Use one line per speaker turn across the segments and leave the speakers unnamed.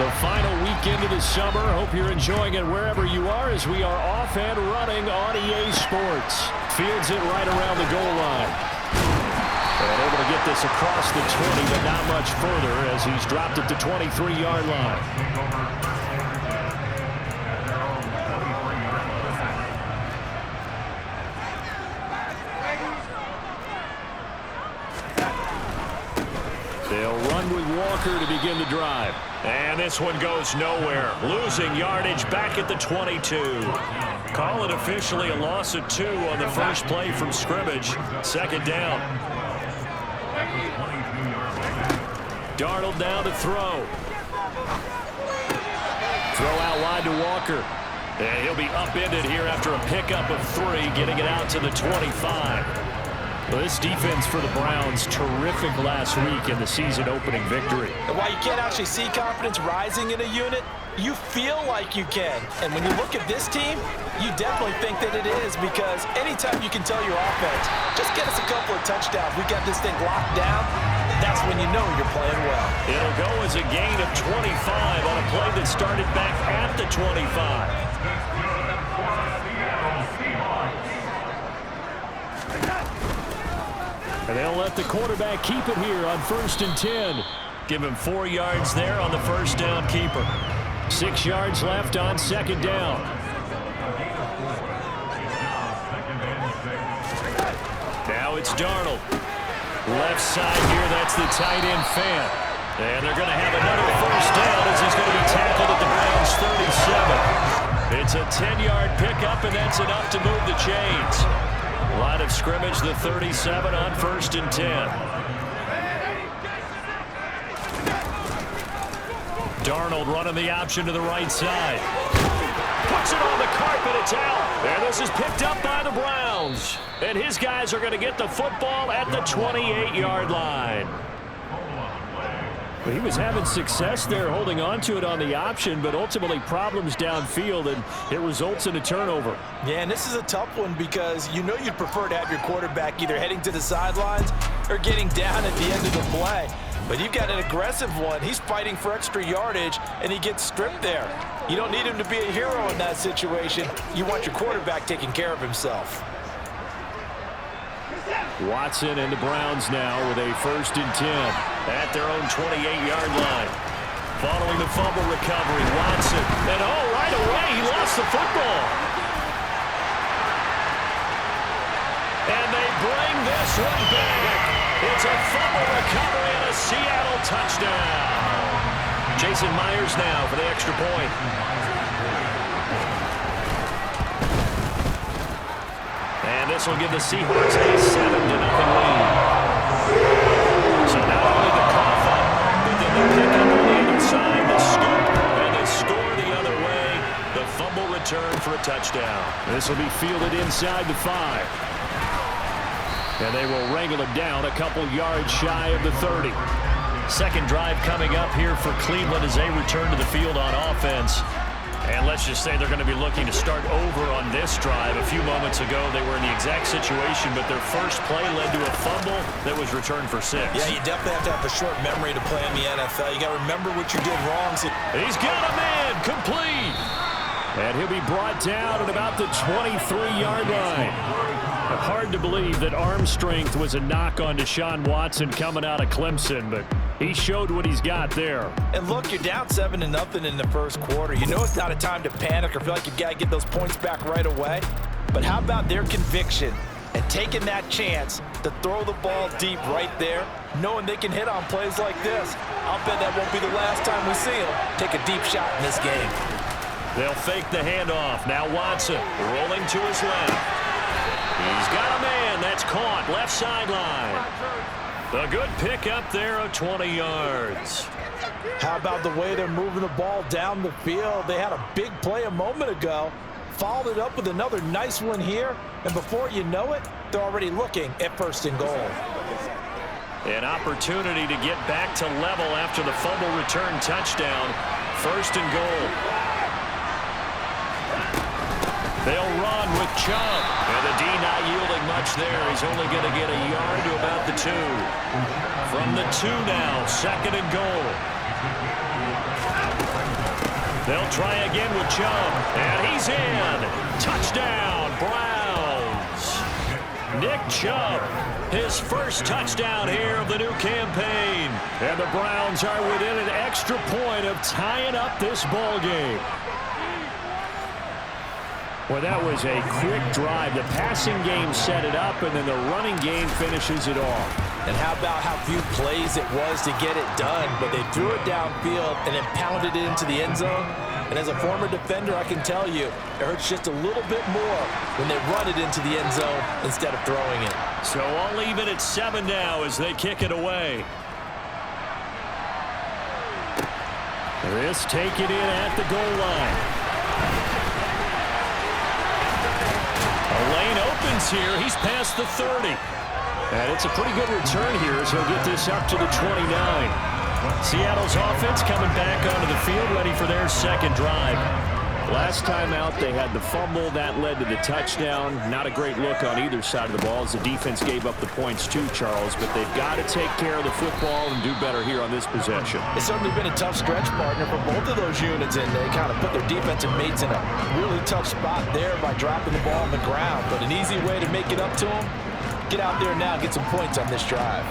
The final weekend of the summer. Hope you're enjoying it wherever you are as we are off and running on EA Sports. Fields it right around the goal line. And able to get this across the 20, but not much further as he's dropped it to 23-yard line. They'll run with Walker to begin the drive. And this one goes nowhere. Losing yardage back at the 22. Call it officially a loss of 2 on the first play from scrimmage. Second down. Darnold down to throw. Throw out wide to Walker. And he'll be upended here after a pickup of 3, getting it out to the 25. Well, this defense for the Browns, terrific last week in the season-opening victory.
And while you can't actually see confidence rising in a unit, you feel like you can. And when you look at this team, you definitely think that it is, because anytime you can tell your offense, just get us a couple of touchdowns, we got this thing locked down, that's when you know you're playing well.
It'll go as a gain of 25 on a play that started back at the 25. And they'll let the quarterback keep it here on 1st and 10. Give him 4 yards there on the first down keeper. 6 yards left on 2nd down. Now it's Darnold. Left side here, that's the tight end fan. And they're going to have another first down as he's going to be tackled at the Browns 37. It's a 10-yard pickup, and that's enough to move the chains. Line of scrimmage, the 37 on 1st and 10. Darnold running the option to the right side. Puts it on the carpet, it's out. And this is picked up by the Browns. And his guys are going to get the football at the 28-yard line. He was having success there holding on to it on the option, but ultimately problems downfield, and it results in a turnover.
Yeah, and this is a tough one because you know you'd prefer to have your quarterback either heading to the sidelines or getting down at the end of the play. But you've got an aggressive one. He's fighting for extra yardage, and he gets stripped there. You don't need him to be a hero in that situation. You want your quarterback taking care of himself.
Watson and the Browns now with a 1st and 10 at their own 28-yard line. Following the fumble recovery, Watson. And right away, he lost the football. And they bring this one back. It's a fumble recovery and a Seattle touchdown. Jason Myers now for the extra point. And this will give the Seahawks a 7-0 lead. So not only the cough up, but then the pick up on the other side, the scoop, and the score the other way. The fumble return for a touchdown. This will be fielded inside the 5. And they will wrangle it down a couple yards shy of the 30. Second drive coming up here for Cleveland as they return to the field on offense. And let's just say they're going to be looking to start over on this drive. A few moments ago, they were in the exact situation, but their first play led to a fumble that was returned for 6.
Yeah, you definitely have to have a short memory to play in the NFL. You got to remember what you did wrong.
He's got a man, complete. And he'll be brought down at about the 23-yard line. Hard to believe that arm strength was a knock on Deshaun Watson coming out of Clemson, but he showed what he's got there.
And look, you're down 7-0 in the first quarter. You know it's not a time to panic or feel like you've got to get those points back right away. But how about their conviction and taking that chance to throw the ball deep right there, knowing they can hit on plays like this? I'll bet that won't be the last time we see them take a deep shot in this game.
They'll fake the handoff. Now Watson rolling to his left. He's got a man. That's caught. Left sideline. A good pick up there of 20 yards.
How about the way they're moving the ball down the field? They had a big play a moment ago. Followed it up with another nice one here. And before you know it, they're already looking at 1st and goal.
An opportunity to get back to level after the fumble return touchdown. 1st and goal. They'll run with Chubb. And the D not yielding much there. He's only going to get a yard to about the 2. From the 2 now, 2nd and goal. They'll try again with Chubb, and he's in. Touchdown, Browns. Nick Chubb, his first touchdown here of the new campaign. And the Browns are within an extra point of tying up this ball game. Well, that was a quick drive. The passing game set it up, and then the running game finishes it off.
And how about how few plays it was to get it done, but they threw it downfield and then pounded it into the end zone. And as a former defender, I can tell you, it hurts just a little bit more when they run it into the end zone instead of throwing it.
So I'll leave it at 7 now as they kick it away. This taken in at the goal line. A lane opens here. He's past the 30. And it's a pretty good return here as he'll get this up to the 29. Seattle's offense coming back onto the field, ready for their second drive. Last time out, they had the fumble. That led to the touchdown. Not a great look on either side of the ball as the defense gave up the points too, Charles. But they've got to take care of the football and do better here on this possession.
It's certainly been a tough stretch, partner, for both of those units, and they kind of put their defensive mates in a really tough spot there by dropping the ball on the ground. But an easy way to make it up to them, get out there now and get some points on this drive.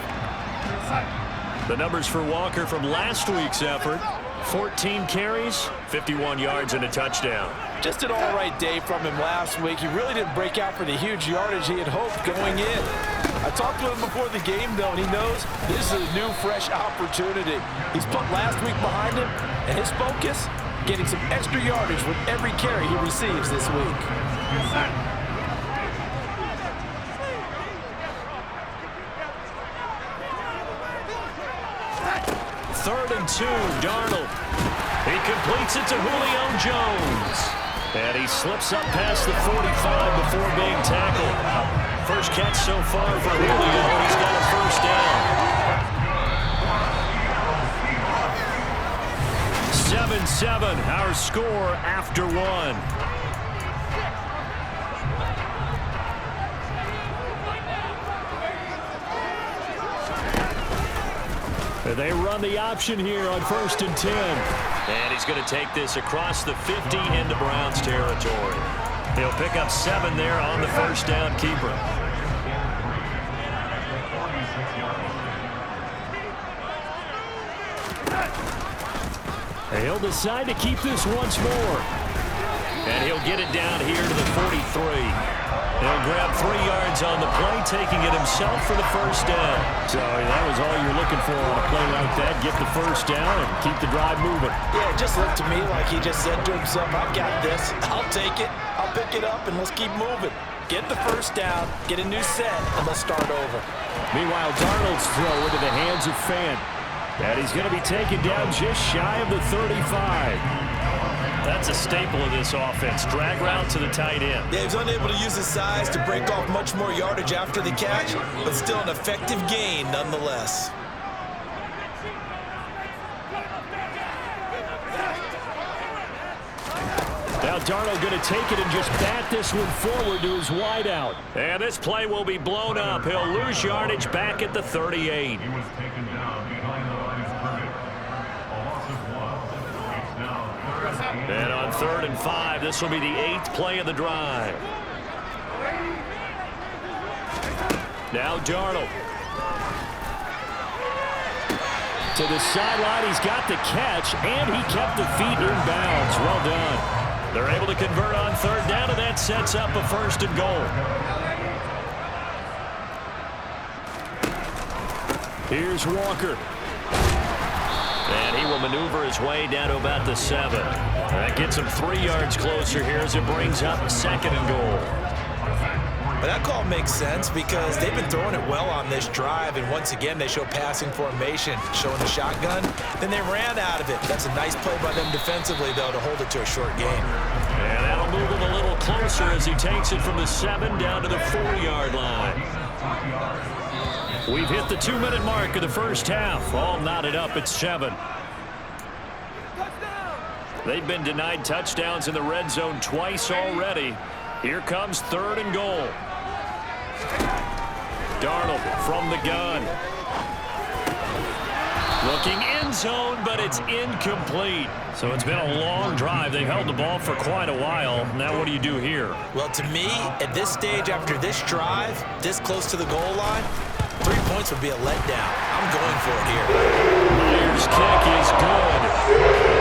The numbers for Walker from last week's effort: 14 carries, 51 yards, and a touchdown.
Just an all-right day from him last week. He really didn't break out for the huge yardage he had hoped going in. I talked to him before the game, though, and he knows this is a new, fresh opportunity. He's put last week behind him, and his focus, getting some extra yardage with every carry he receives this week.
Third and 2, Darnold. He completes it to Julio Jones. And he slips up past the 45 before being tackled. First catch so far for Julio. He's got a first down. 7-7, our score after 1. They run the option here on 1st and 10. And he's going to take this across the 50 into Browns territory. He'll pick up 7 there on the first down keeper. He'll decide to keep this once more. And he'll get it down here to the 43. He'll grab 3 yards on the play, taking it himself for the first down. So that was all you're looking for on a play like that. Get the first down and keep the drive moving.
Yeah, it just looked to me like he just said to himself, I've got this. I'll take it. I'll pick it up, and let's keep moving. Get the first down, get a new set, and let's start over.
Meanwhile, Darnold's throw into the hands of Fant. And he's going to be taken down just shy of the 35. That's a staple of this offense. Drag route to the tight end.
Yeah, he's unable to use his size to break off much more yardage after the catch, but still an effective gain nonetheless.
Now Darnold going to take it and just bat this one forward to his wideout. And this play will be blown up. He'll lose yardage back at the 38.
He was taken down behind the line of scrimmage. A loss of 1. It's now 3rd
And on 3rd and 5, this will be the 8th play of the drive. Now Darnold. To the sideline, he's got the catch, and he kept the feet in bounds. Well done. They're able to convert on 3rd down, and that sets up a 1st and goal. Here's Walker. And he will maneuver his way down to about the 7. That gets him 3 yards closer here as it brings up 2nd and goal.
But that call makes sense because they've been throwing it well on this drive, and once again they show passing formation, showing the shotgun. Then they ran out of it. That's a nice play by them defensively, though, to hold it to a short game.
And that'll move him a little closer as he takes it from the 7 down to the 4-yard line. We've hit the 2-minute mark of the first half. All knotted up at 7. They've been denied touchdowns in the red zone twice already. Here comes 3rd and goal. Darnold from the gun. Looking end zone, but it's incomplete. So it's been a long drive. They've held the ball for quite a while. Now what do you do here?
Well, to me, at this stage after this drive, this close to the goal line, 3 points would be a letdown. I'm going for it here.
Myers' kick is good.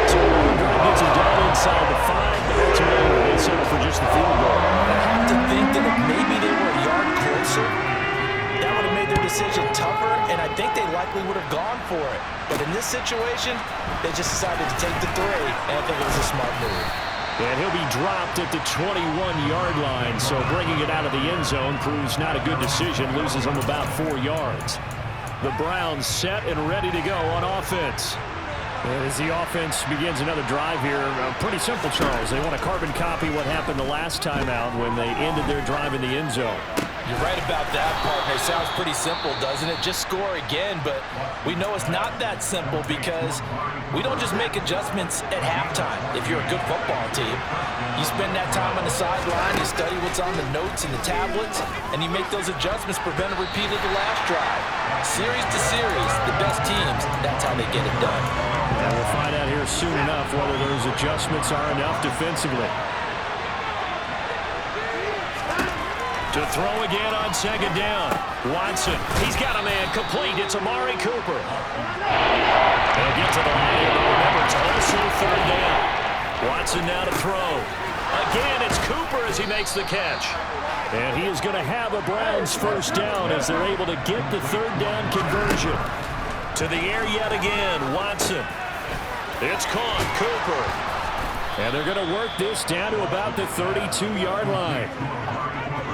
So Drive gets him down inside the 5, but ultimately they settle for just the field goal.
I have to think that if maybe they were a yard closer, that would have made their decision tougher, and I think they likely would have gone for it. But in this situation, they just decided to take the 3, and I think it was a smart move.
And he'll be dropped at the 21-yard line, so bringing it out of the end zone proves not a good decision, loses him about 4 yards. The Browns set and ready to go on offense. And as the offense begins another drive here, pretty simple, Charles. They want to carbon copy what happened the last time out when they ended their drive in the end zone.
You're right about that, partner. It sounds pretty simple, doesn't it? Just score again, but we know it's not that simple because we don't just make adjustments at halftime. If you're a good football team, you spend that time on the sideline, you study what's on the notes and the tablets, and you make those adjustments, prevent a repeat of the last drive. Series to series, the best teams, that's how they get it done.
And we'll find out here soon enough whether those adjustments are enough defensively. To throw again on second down. Watson, he's got a man complete. It's Amari Cooper. They'll get to the line here, but remember, it's also third down. Watson now to throw. Again, it's Cooper as he makes the catch. And he is going to have a Browns first down as they're able to get the third down conversion. To the air yet again, Watson. It's caught, Cooper. And they're going to work this down to about the 32-yard line.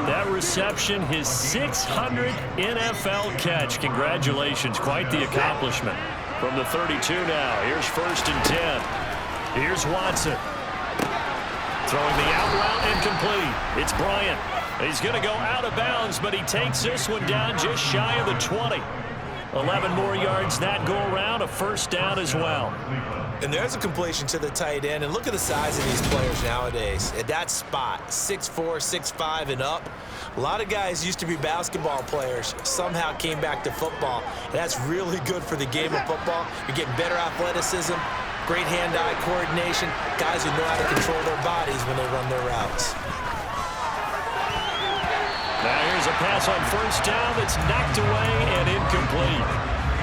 That reception, his 600th NFL catch. Congratulations, quite the accomplishment. From the 32 now, here's 1st and 10. Here's Watson. Throwing the out route incomplete. It's Bryant. He's going to go out of bounds, but he takes this one down just shy of the 20. 11 more yards that go around, a first down as well.
And there's a completion to the tight end. And look at the size of these players nowadays. At that spot, 6'4", 6'5", and up. A lot of guys used to be basketball players, somehow came back to football. And that's really good for the game of football. You're getting better athleticism, great hand-eye coordination, guys who know how to control their bodies when they run their routes.
Now here's a pass on first down that's knocked away and incomplete.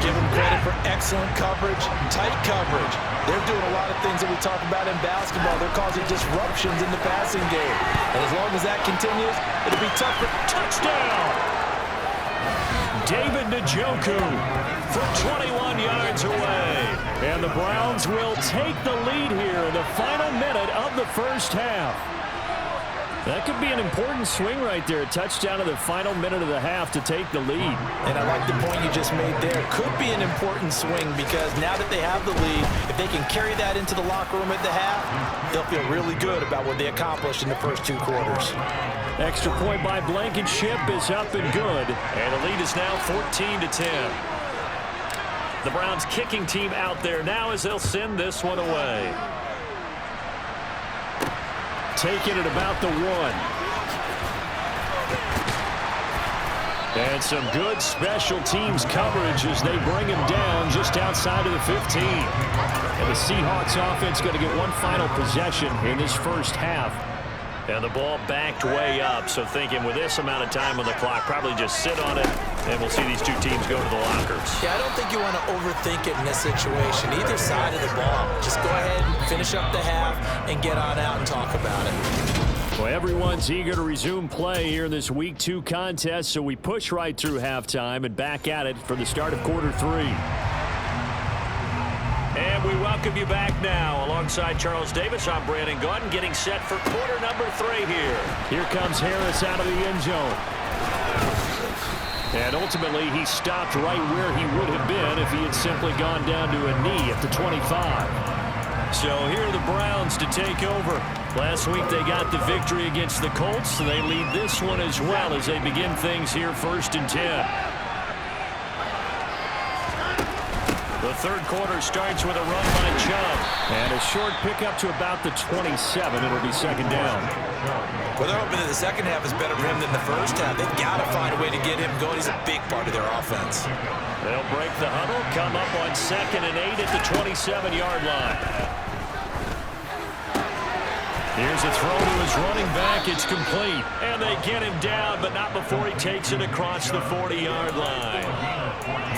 Give them credit for excellent coverage, tight coverage. They're doing a lot of things that we talk about in basketball. They're causing disruptions in the passing game. And as long as that continues, it'll be tough for touchdown.
David Njoku from 21 yards away. And the Browns will take the lead here in the final minute of the first half. That could be an important swing right there. A touchdown in the final minute of the half to take the lead.
And I like the point you just made there. Could be an important swing because now that they have the lead, if they can carry that into the locker room at the half, they'll feel really good about what they accomplished in the first 2 quarters.
Extra point by Blankenship is up and good. And the lead is now 14-10. The Browns kicking team out there now as they'll send this one away. Taking it about the 1. And some good special teams coverage as they bring him down just outside of the 15. And the Seahawks offense going to get one final possession in this first half. And the ball backed way up, so thinking with this amount of time on the clock, probably just sit on it, and we'll see these two teams go to the lockers.
Yeah, I don't think you want to overthink it in this situation. Either side of the ball. Just go ahead and finish up the half and get on out and talk about it.
Well, everyone's eager to resume play here in this Week 2 contest, so we push right through halftime and back at it for the start of quarter 3. And we welcome you back now. Alongside Charles Davis, I'm Brandon Gunn, getting set for quarter number 3 here. Here comes Harris out of the end zone. And ultimately, he stopped right where he would have been if he had simply gone down to a knee at the 25. So here are the Browns to take over. Last week, they got the victory against the Colts, so they lead this one as well as they begin things here 1st and 10. The third quarter starts with a run by Chubb. And a short pickup to about the 27. It'll be second down.
Well, they're hoping that the second half is better for him than the first half. They've got to find a way to get him going. He's a big part of their offense.
They'll break the huddle, come up on 2nd and 8 at the 27-yard line. Here's a throw to his running back. It's complete. And they get him down, but not before he takes it across the 40-yard line.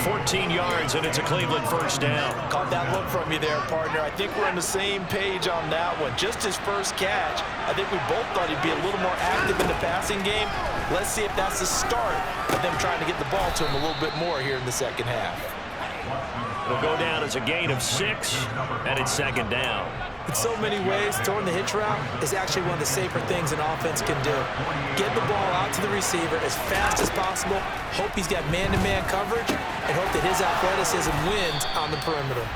14 yards, and it's a Cleveland first down.
Caught that look from you there, partner. I think we're on the same page on that one. Just his first catch. I think we both thought he'd be a little more active in the passing game. Let's see if that's the start of them trying to get the ball to him a little bit more here in the second half.
It'll go down as a gain of 6, and it's 2nd down.
In so many ways, throwing the hitch route is actually one of the safer things an offense can do. Get the ball out to the receiver as fast as possible, hope he's got man-to-man coverage, and hope that his athleticism wins on the perimeter.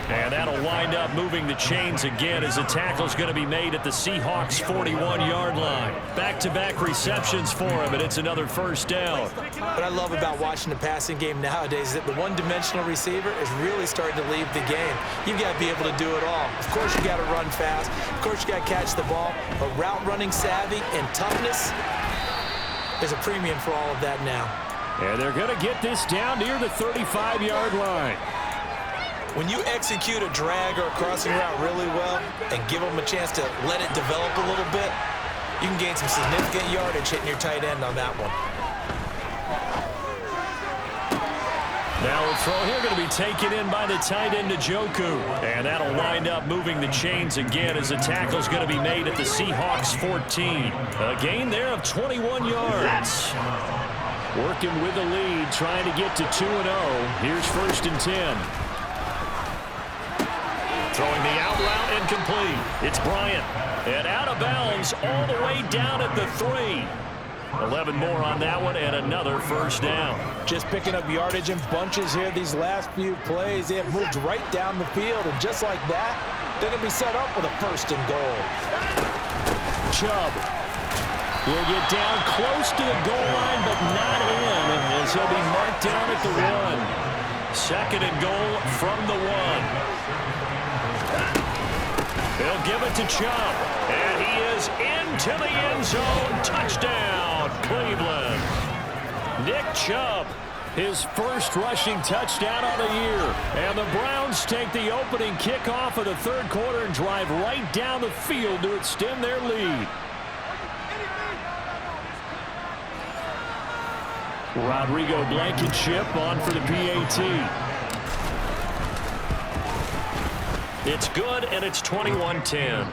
And that'll wind up moving the chains again as a tackle's going to be made at the Seahawks 41-yard line. Back-to-back receptions for him, and it's another first down.
What I love about watching the passing game nowadays is that the one-dimensional receiver is really starting to leave the game. You've got to be able to do it all. Of course, you got to run fast. Of course, you got to catch the ball. But route running savvy and toughness, there's a premium for all of that now.
And they're going to get this down near the 35-yard line.
When you execute a drag or a crossing route really well and give them a chance to let it develop a little bit, you can gain some significant yardage hitting your tight end on that one.
Now a throw here going to be taken in by the tight end Njoku. And that'll wind up moving the chains again as the tackle's going to be made at the Seahawks 14. A gain there of 21 yards. Working with the lead, trying to get to 2-0. Here's 1st and 10. Throwing the out route incomplete. It's Bryant. And out of bounds all the way down at the 3. 11 more on that one and another first down.
Just picking up yardage in bunches here these last few plays. They have moved right down the field, and just like that, they're going to be set up with a 1st and goal.
Chubb will get down close to the goal line, but not in, as he'll be marked down at the 1. 2nd and goal from the 1. They'll give it to Chubb, and he is into the end zone. Touchdown, Cleveland. Nick Chubb, his first rushing touchdown of the year. And the Browns take the opening kickoff of the 3rd quarter and drive right down the field to extend their lead. Rodrigo Blankenship on for the PAT. It's good, and it's 21-10.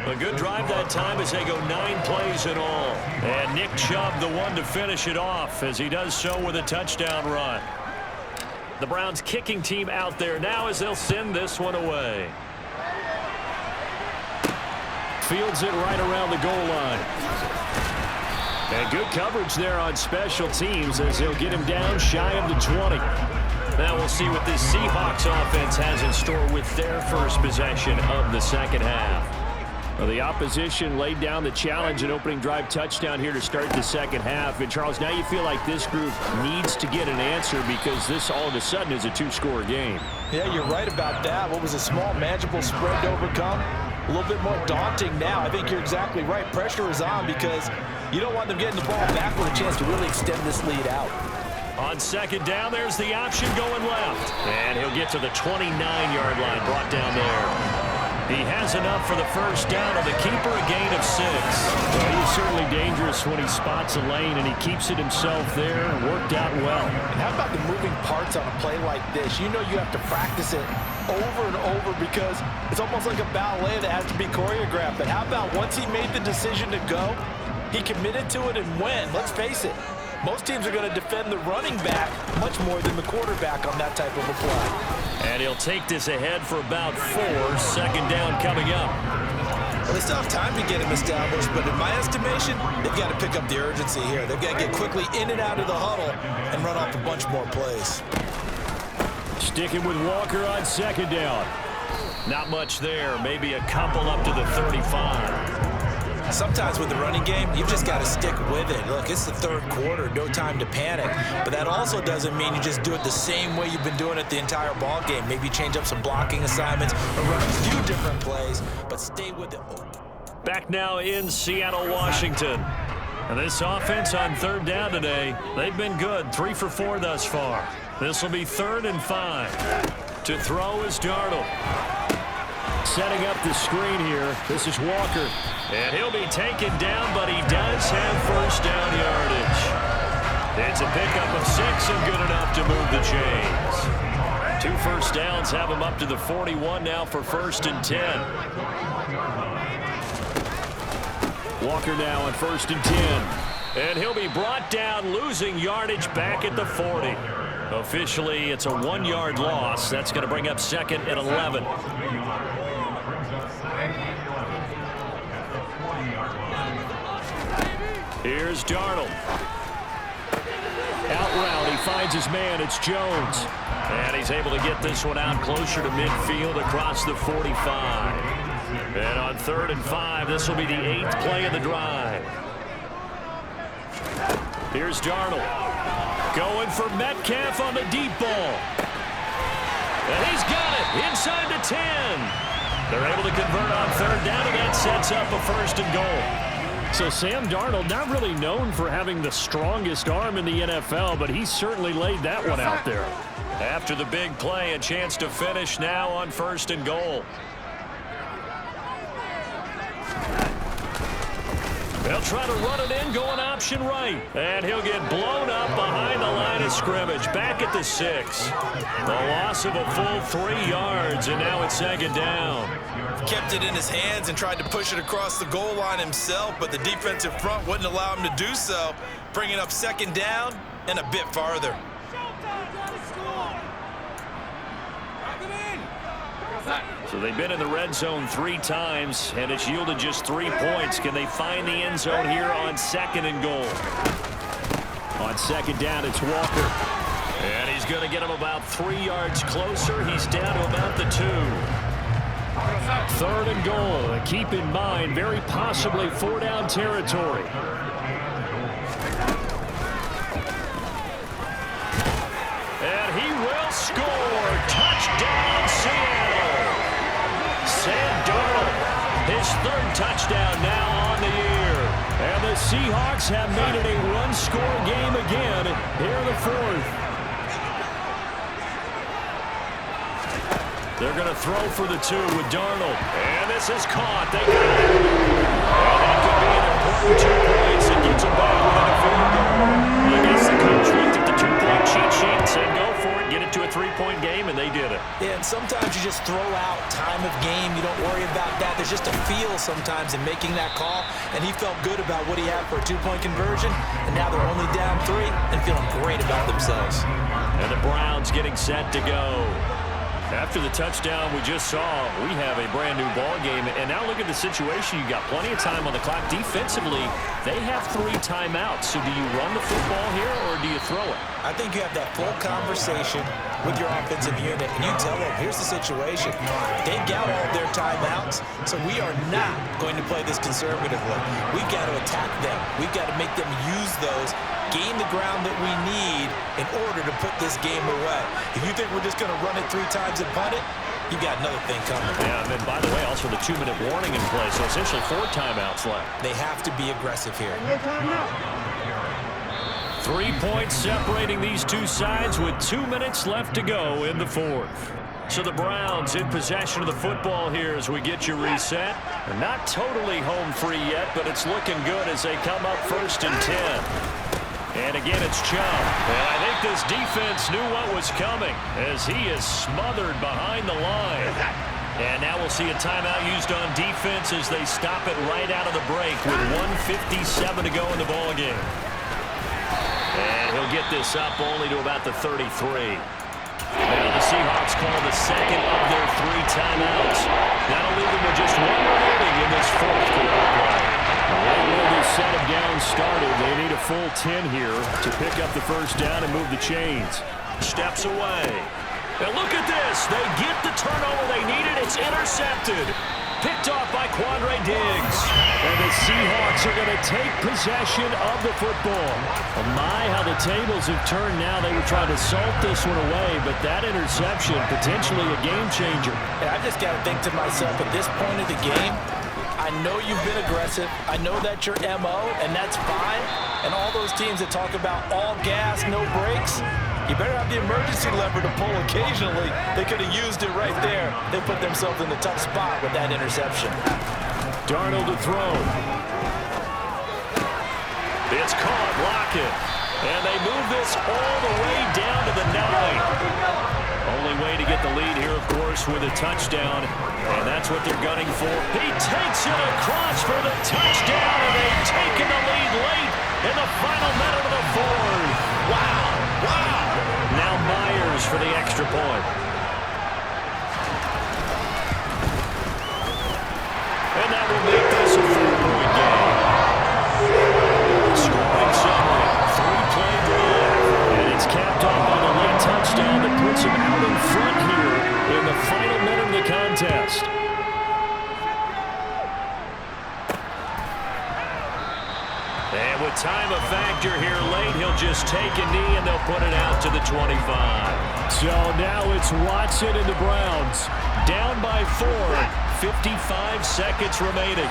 A good drive that time as they go 9 plays in all. And Nick Chubb, the one to finish it off, as he does so with a touchdown run. The Browns kicking team out there now as they'll send this one away. Fields it right around the goal line. And good coverage there on special teams as they'll get him down shy of the 20. Now we'll see what this Seahawks offense has in store with their first possession of the second half. Well, the opposition laid down the challenge and opening drive touchdown here to start the second half. And, Charles, now you feel like this group needs to get an answer because this all of a sudden is a 2-score game.
Yeah, you're right about that. What was a small, manageable spread to overcome? A little bit more daunting now. I think you're exactly right. Pressure is on because you don't want them getting the ball back with a chance to really extend this lead out.
On 2nd down, there's the option going left. And he'll get to the 29-yard line, brought down there. He has enough for the first down, and the keeper a gain of 6. Well, he's certainly dangerous when he spots a lane, and he keeps it himself there and worked out well.
And how about the moving parts on a play like this? You know you have to practice it over and over because it's almost like a ballet that has to be choreographed. But how about once he made the decision to go, he committed to it and went. Let's face it. Most teams are going to defend the running back much more than the quarterback on that type of a play.
And he'll take this ahead for about 4. 2nd down coming up.
Well, they still have time to get him established, but in my estimation, they've got to pick up the urgency here. They've got to get quickly in and out of the huddle and run off a bunch more plays.
Sticking with Walker on 2nd down. Not much there. Maybe a couple up to the 35.
Sometimes with the running game, you've just got to stick with it. Look, it's the 3rd quarter, no time to panic. But that also doesn't mean you just do it the same way you've been doing it the entire ball game. Maybe change up some blocking assignments or run a few different plays, but stay with it.
Back now in Seattle, Washington. And this offense on third down today, they've been good. 3 for 4 thus far. This will be 3rd and 5. To throw is Darnold. Setting up the screen here. This is Walker. And he'll be taken down, but he does have first down yardage. It's a pickup of 6 and good enough to move the chains. 2 first downs have him up to the 41 now for 1st and 10. Walker now on 1st and 10. And he'll be brought down, losing yardage back at the 40. Officially, it's a 1-yard loss. That's going to bring up 2nd and 11. Here's Darnold. Out route, he finds his man. It's Jones. And he's able to get this one out closer to midfield across the 45. And on 3rd and 5, this will be the 8th play of the drive. Here's Darnold. Going for Metcalf on the deep ball. And he's got it inside the 10. They're able to convert on 3rd down, and that sets up a 1st and goal. So Sam Darnold, not really known for having the strongest arm in the NFL, but he certainly laid that one out there. After the big play, a chance to finish now on 1st and goal. They'll try to run it in, going option right. And he'll get blown up behind the line of scrimmage, back at the 6. The loss of a full 3 yards, and now it's 2nd down.
Kept it in his hands and tried to push it across the goal line himself, but the defensive front wouldn't allow him to do so, bringing up 2nd down and a bit farther.
So they've been in the red zone 3 times, and it's yielded just 3 points. Can they find the end zone here on 2nd and goal? On 2nd down, it's Walker. And he's going to get him about 3 yards closer. He's down to about the 2. 3rd and goal. Keep in mind, very possibly 4-down territory. And he will score. Touchdown, Seattle. Sam Darnold, his 3rd touchdown now on the year. And the Seahawks have made it a 1-score game again here in the 4th. They're going to throw for the 2 with Darnold. And this is caught. They got it. And that could be an important 2 points and gets them back within a field goal. I guess the coach looked at the 2-point cheat sheet and said, go for it, get it to a 3-point game, and they did it.
Yeah, and sometimes you just throw out time of game. You don't worry about that. There's just a feel sometimes in making that call, and he felt good about what he had for a 2-point conversion, and now they're only down 3 and feeling great about themselves.
And the Browns getting set to go. After the touchdown we just saw, we have a brand new ball game. And now look at the situation. You got plenty of time on the clock. Defensively, they have 3 timeouts. So do you run the football here or do you throw it?
I think you have that full conversation with your offensive unit, and you tell them, here's the situation. They've got all of their timeouts, so we are not going to play this conservatively. We've got to attack them. We've got to make them use those, gain the ground that we need in order to put this game away. If you think we're just going to run it 3 times and punt it, you got another thing coming.
Yeah, and then, by the way, also the 2-minute warning in play, so essentially 4 timeouts left.
They have to be aggressive here.
3 points separating these 2 sides with 2 minutes left to go in the 4th. So the Browns in possession of the football here as we get you reset. They're not totally home free yet, but it's looking good as they come up 1st and 10. And again, it's Chubb. And I think this defense knew what was coming as he is smothered behind the line. And now we'll see a timeout used on defense as they stop it right out of the break with 1:57 to go in the ballgame. And he'll get this up only to about the 33. Now the Seahawks call the 2nd of their 3 timeouts. That'll leave them with just 1 remaining in this 4th quarter. Right where this set of downs started, they need a full 10 here to pick up the 1st down and move the chains. Steps away. And look at this. They get the turnover they needed. It's intercepted. Picked off by Quandre Diggs. And the Seahawks are going to take possession of the football. Oh my, how the tables have turned now. They were trying to salt this one away, but that interception, potentially a game changer.
And I just got to think to myself, at this point of the game, I know you've been aggressive. I know that's your MO, and that's fine. And all those teams that talk about all gas, no brakes, you better have the emergency lever to pull occasionally. They could have used it right there. They put themselves in a tough spot with that interception.
Darnold to throw. It's caught, Lockett. And they move this all the way down to the 9. Only way to get the lead here, of course, with a touchdown. And that's what they're gunning for. He takes it across for the touchdown, and they've taken the lead late in the final minute of the fourth.
Wow, wow.
Now Myers for the extra point. And that will make this a 4-point game. Scoring summary, 3-play drive. And it's capped off by the late touchdown that puts him out in front here in the final minute of the contest. And with time a factor here late, he'll just take a knee and they'll put it out to the 25. So now it's Watson and the Browns. Down by 4, 55 seconds remaining.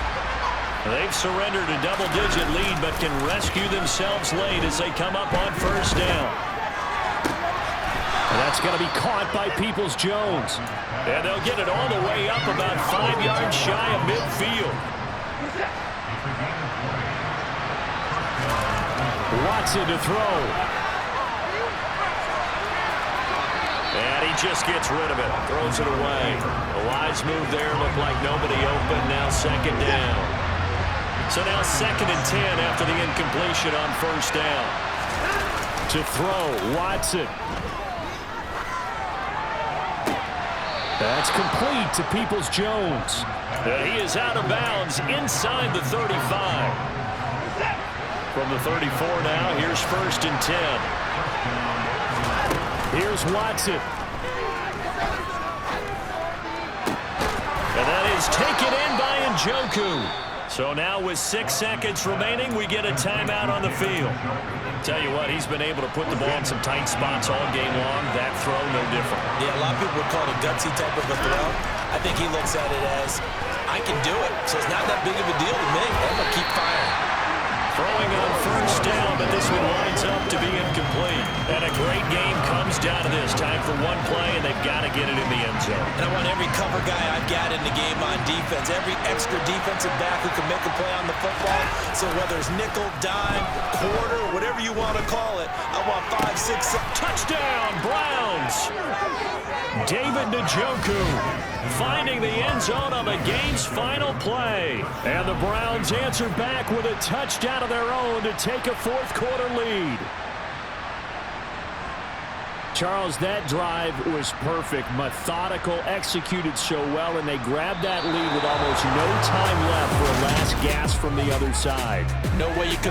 They've surrendered a double-digit lead but can rescue themselves late as they come up on first down. And that's going to be caught by Peoples-Jones. And they'll get it all the way up about 5 yards shy of midfield. Watson to throw. And he just gets rid of it. Throws it away. A wise move there. Looked like nobody open. Now second down. So now 2nd and 10 after the incompletion on first down. To throw, Watson. That's complete to Peoples-Jones. He is out of bounds inside the 35. From the 34 now, here's 1st and 10. Here's Watson. And that is taken in by Njoku. So now with 6 seconds remaining, we get a timeout on the field. Tell you what, he's been able to put the ball in some tight spots all game long. That throw, no different.
Yeah, a lot of people would call it a gutsy type of a throw. I think he looks at it as, I can do it, so it's not that big of a deal to me. I'm going to keep firing.
Throwing on first down, but this one lines up to be incomplete. And a great game comes down to this. Time for one play, and they've got to get it in the end zone.
And I want every cover guy I've got in the game on defense, every extra defensive back who can make a play on the football. So whether it's nickel, dime, quarter, whatever you want to call it, I want 5, 6, 7.
Touchdown, Browns! David Njoku finding the end zone on the game's final play. And the Browns answer back with a touchdown of their own to take a fourth-quarter lead. Charles, that drive was perfect, methodical, executed so well, and they grabbed that lead with almost no time left for a last gasp from the other side.
No way you could